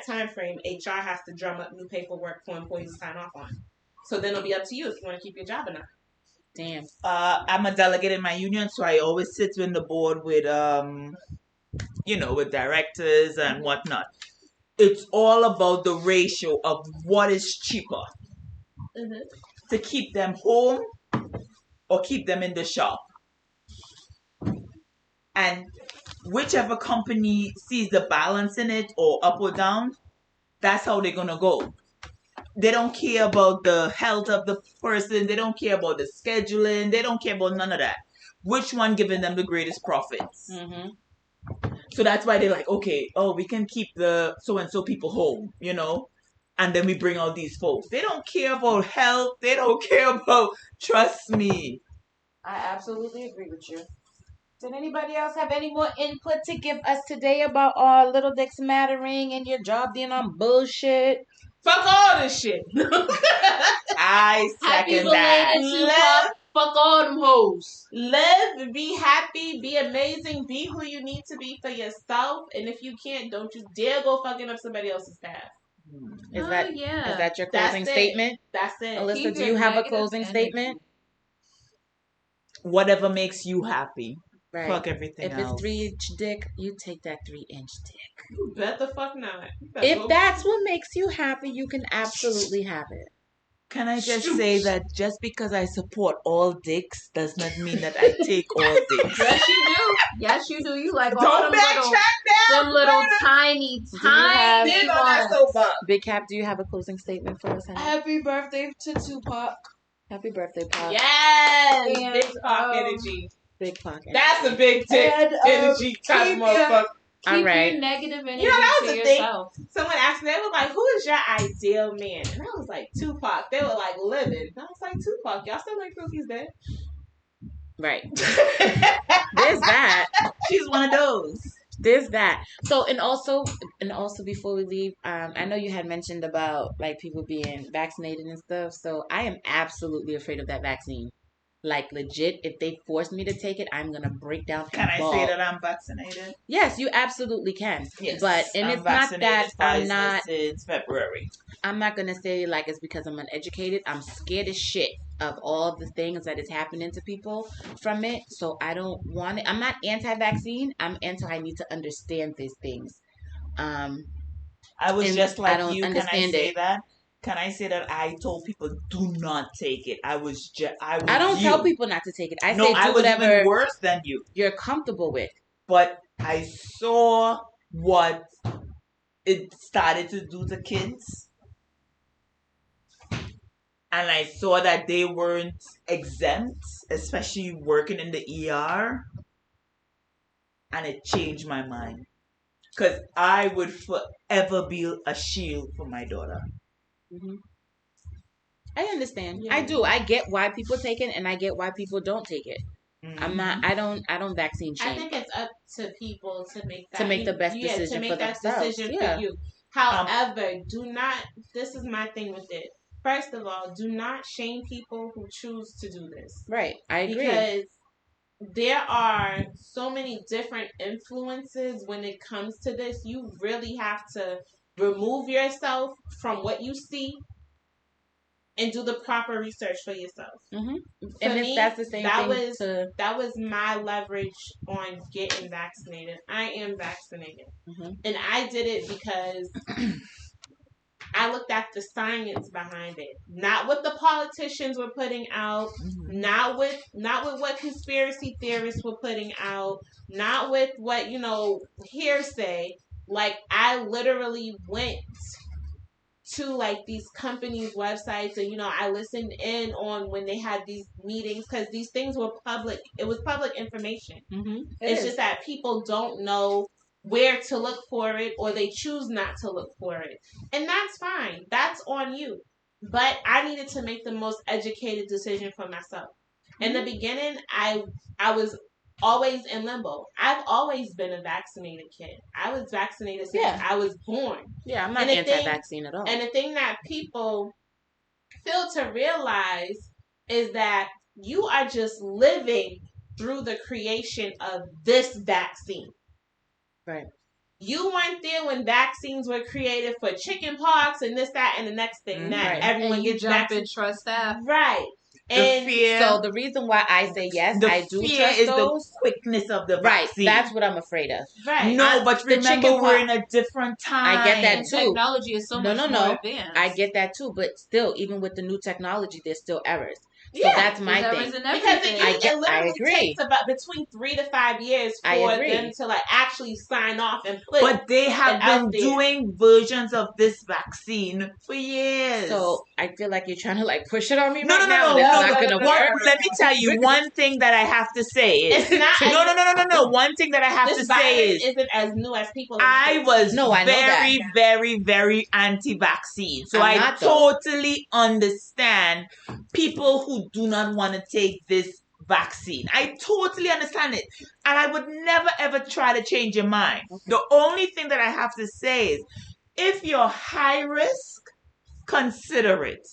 time frame, HR has to drum up new paperwork for employees to sign off on. So then it'll be up to you if you want to keep your job or not. Damn. I'm a delegate in my union, so I always sit in the board with with directors and whatnot. It's all about the ratio of what is cheaper to keep them home or keep them in the shop. And whichever company sees the balance in it, or up or down, that's how they're going to go. They don't care about the health of the person. They don't care about the scheduling. They don't care about none of that. Which one giving them the greatest profits? Mm-hmm. So that's why they're like, okay, we can keep the so-and-so people home, and then we bring out these folks. They don't care about health. They don't care about, trust me. I absolutely agree with you. Did anybody else have any more input to give us today about our little dicks mattering and your job being on bullshit? Fuck all this shit. I second that. Fuck all them hoes. Live, be happy, be amazing, be who you need to be for yourself. And if you can't, don't you dare go fucking up somebody else's path. Is that your closing statement? That's it. Alyssa, do you have a closing statement? Whatever makes you happy. Right. Fuck everything else. If it's 3-inch dick, you take that 3-inch dick. You bet the fuck not. If that's what makes you happy, you can absolutely have it. Can I just say that just because I support all dicks does not mean that I take all dicks. Yes, you do. Yes, you do. You like all Don't backtrack them little tiny ones. Big Cap, do you have a closing statement for us? Happy birthday to Tupac. Happy birthday, Pop. Yes! And, big Pac energy. Big Pac energy. That's a big dick energy type motherfucker. Keep your negative energy that was to the yourself. Thing. Someone asked me, they were like, who is your ideal man? And I was like, Tupac. They were like, living. And I was like, Tupac. Y'all still like proof he's dead? Right. There's that. She's one of those. There's that. So, and also before we leave, I know you had mentioned about like people being vaccinated and stuff. So I am absolutely afraid of that vaccine. Like, legit, if they force me to take it, I'm going to break down. Can I say that I'm vaccinated? Yes, you absolutely can. Yes. But, and it's not that I'm not. Since February. I'm not going to say, like, it's because I'm uneducated. I'm scared as shit of all the things that is happening to people from it. So I don't want it. I'm not anti-vaccine. I'm I need to understand these things. I was just like you. Can I say that? can I say that I told people do not take it? I don't tell people not to take it. I say do I was whatever even worse than you. You're comfortable with. But I saw what it started to do to kids. And I saw that they weren't exempt, especially working in the ER. And it changed my mind. Because I would forever be a shield for my daughter. Mm-hmm. I understand. Yeah. I do. I get why people take it, and I get why people don't take it. Mm-hmm. I don't vaccine shame. I think it's up to people to make the best decision for themselves. For you. However, this is my thing with it. First of all, do not shame people who choose to do this. Right. I agree. Because there are so many different influences when it comes to this. You really have to remove yourself from what you see and do the proper research for yourself. Mm-hmm. And me, that's the same thing. That was my leverage on getting vaccinated. I am vaccinated. Mm-hmm. And I did it because I looked at the science behind it. Not what the politicians were putting out, mm-hmm. not with what conspiracy theorists were putting out, not with what, hearsay. Like, I literally went to like these companies' websites, and I listened in on when they had these meetings, because these things were public. It was public information. Mm-hmm. It's just that people don't know where to look for it, or they choose not to look for it, and that's fine. That's on you. But I needed to make the most educated decision for myself. Mm-hmm. In the beginning, I was always in limbo. I've always been a vaccinated kid. I was vaccinated since I was born. Yeah, I'm not anti-vaccine at all. And the thing that people fail to realize is that you are just living through the creation of this vaccine. Right. You weren't there when vaccines were created for chicken pox and this, that, and the next thing. That everyone gets vaccinated. Trust that. Right. And so the reason why I say yes, I do trust is those. The quickness of the vaccine. Right, that's what I'm afraid of. Right. No, but remember we're in a different time. I get that too. Technology is so much more advanced. I get that too, but still, even with the new technology, there's still errors. So that's my thing. Because it literally takes about between 3 to 5 years for them to like actually sign off and put. But they have been doing versions of this vaccine for years. So I feel like you're trying to like push it on me No. Let me tell you one thing that I have to say is it's not. No. One thing that I have to say isn't as new as people. I was very, very, very anti-vaccine. So I totally understand people who do not want to take this vaccine. I totally understand it. And I would never ever try to change your mind. Okay. The only thing that I have to say is if you're high risk, consider it.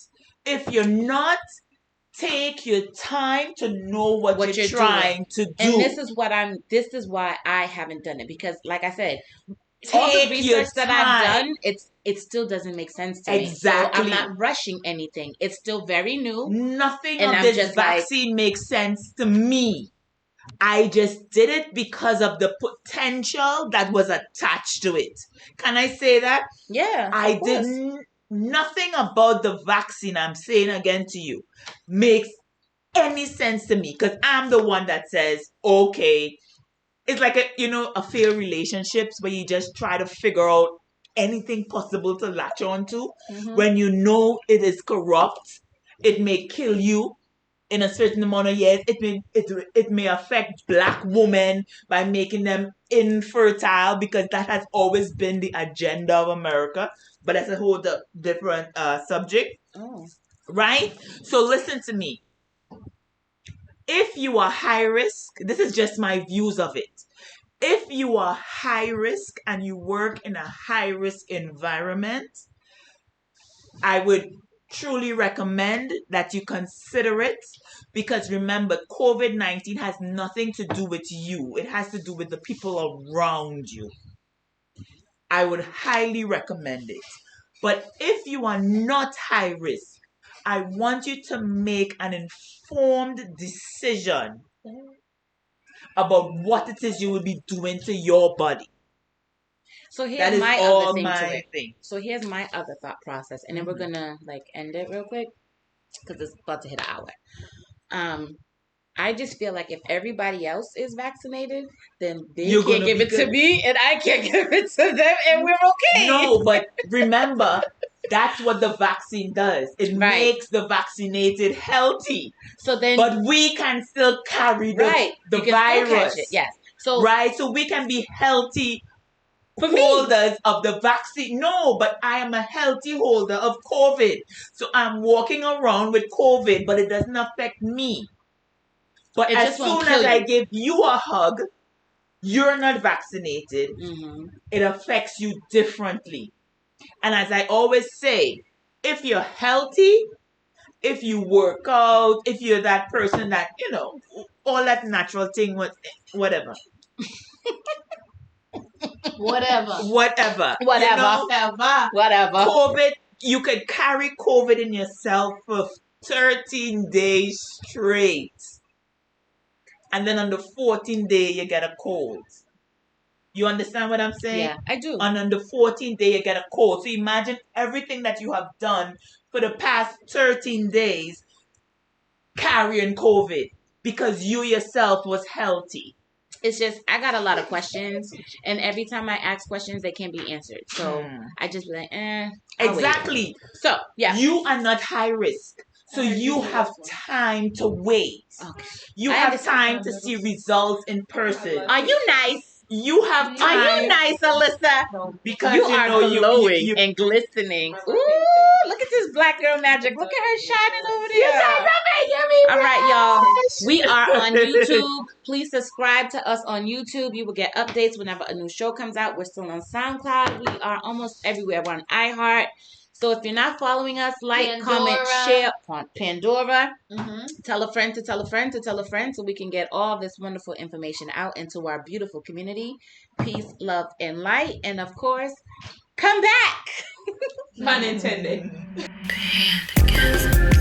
If you're not, take your time to know what you're trying to do. And this is why I haven't done it, because like I said, all the research that I've done, it still doesn't make sense to me. Exactly. So I'm not rushing anything. It's still very new. Nothing of this vaccine makes sense to me. I just did it because of the potential that was attached to it. Can I say that? Yeah. I didn't. Nothing about the vaccine, I'm saying again to you, makes any sense to me, because I'm the one that says, okay, it's like a failed relationships where you just try to figure out anything possible to latch on to. Mm-hmm. When you know it is corrupt, it may kill you in a certain amount of years. It may affect Black women by making them infertile, because that has always been the agenda of America. But that's a whole different subject. Oh. Right? So listen to me. If you are high risk, this is just my views of it. If you are high risk and you work in a high risk environment, I would truly recommend that you consider it, because remember, COVID-19 has nothing to do with you. It has to do with the people around you. I would highly recommend it. But if you are not high risk, I want you to make an informed decision about what it is you will be doing to your body. So here's that is my all other thing my to it. thing. So here's my other thought process, and then we're gonna like end it real quick because it's about to hit an hour. I just feel like if everybody else is vaccinated, then they can't give it to me, and I can't give it to them, and we're okay. No, but remember, that's what the vaccine does. It makes the vaccinated healthy. So then, but we can still carry the virus. Yes. So so we can be healthy for holders of the vaccine. No, but I am a healthy holder of COVID. So I'm walking around with COVID, but it doesn't affect me. But as soon as I give you a hug, you're not vaccinated. It affects you differently. And as I always say, if you're healthy, if you work out, if you're that person that, all that natural thing, whatever. Whatever. COVID, you could carry COVID in yourself for 13 days straight. And then on the 14th day, you get a cold. You understand what I'm saying? Yeah, I do. And on the 14th day, you get a cold. So imagine everything that you have done for the past 13 days carrying COVID because you yourself was healthy. It's just, I got a lot of questions, and every time I ask questions, they can't be answered. So I just be like, Exactly. So, yeah. You are not high risk. So you have time to wait. Okay. You have time to see results in person. Are you nice? You have time. Are you nice, Alyssa? Because you are glowing and glistening. Ooh, look at this black girl magic. Look at her shining over there. All right, y'all. We are on YouTube. Please subscribe to us on YouTube. You will get updates whenever a new show comes out. We're still on SoundCloud. We are almost everywhere. We're on iHeart. So if you're not following us, like, comment, share on Pandora. Tell a friend to tell a friend to tell a friend so we can get all this wonderful information out into our beautiful community. Peace, love, and light. And of course, come back. Pun intended. Pandagasms.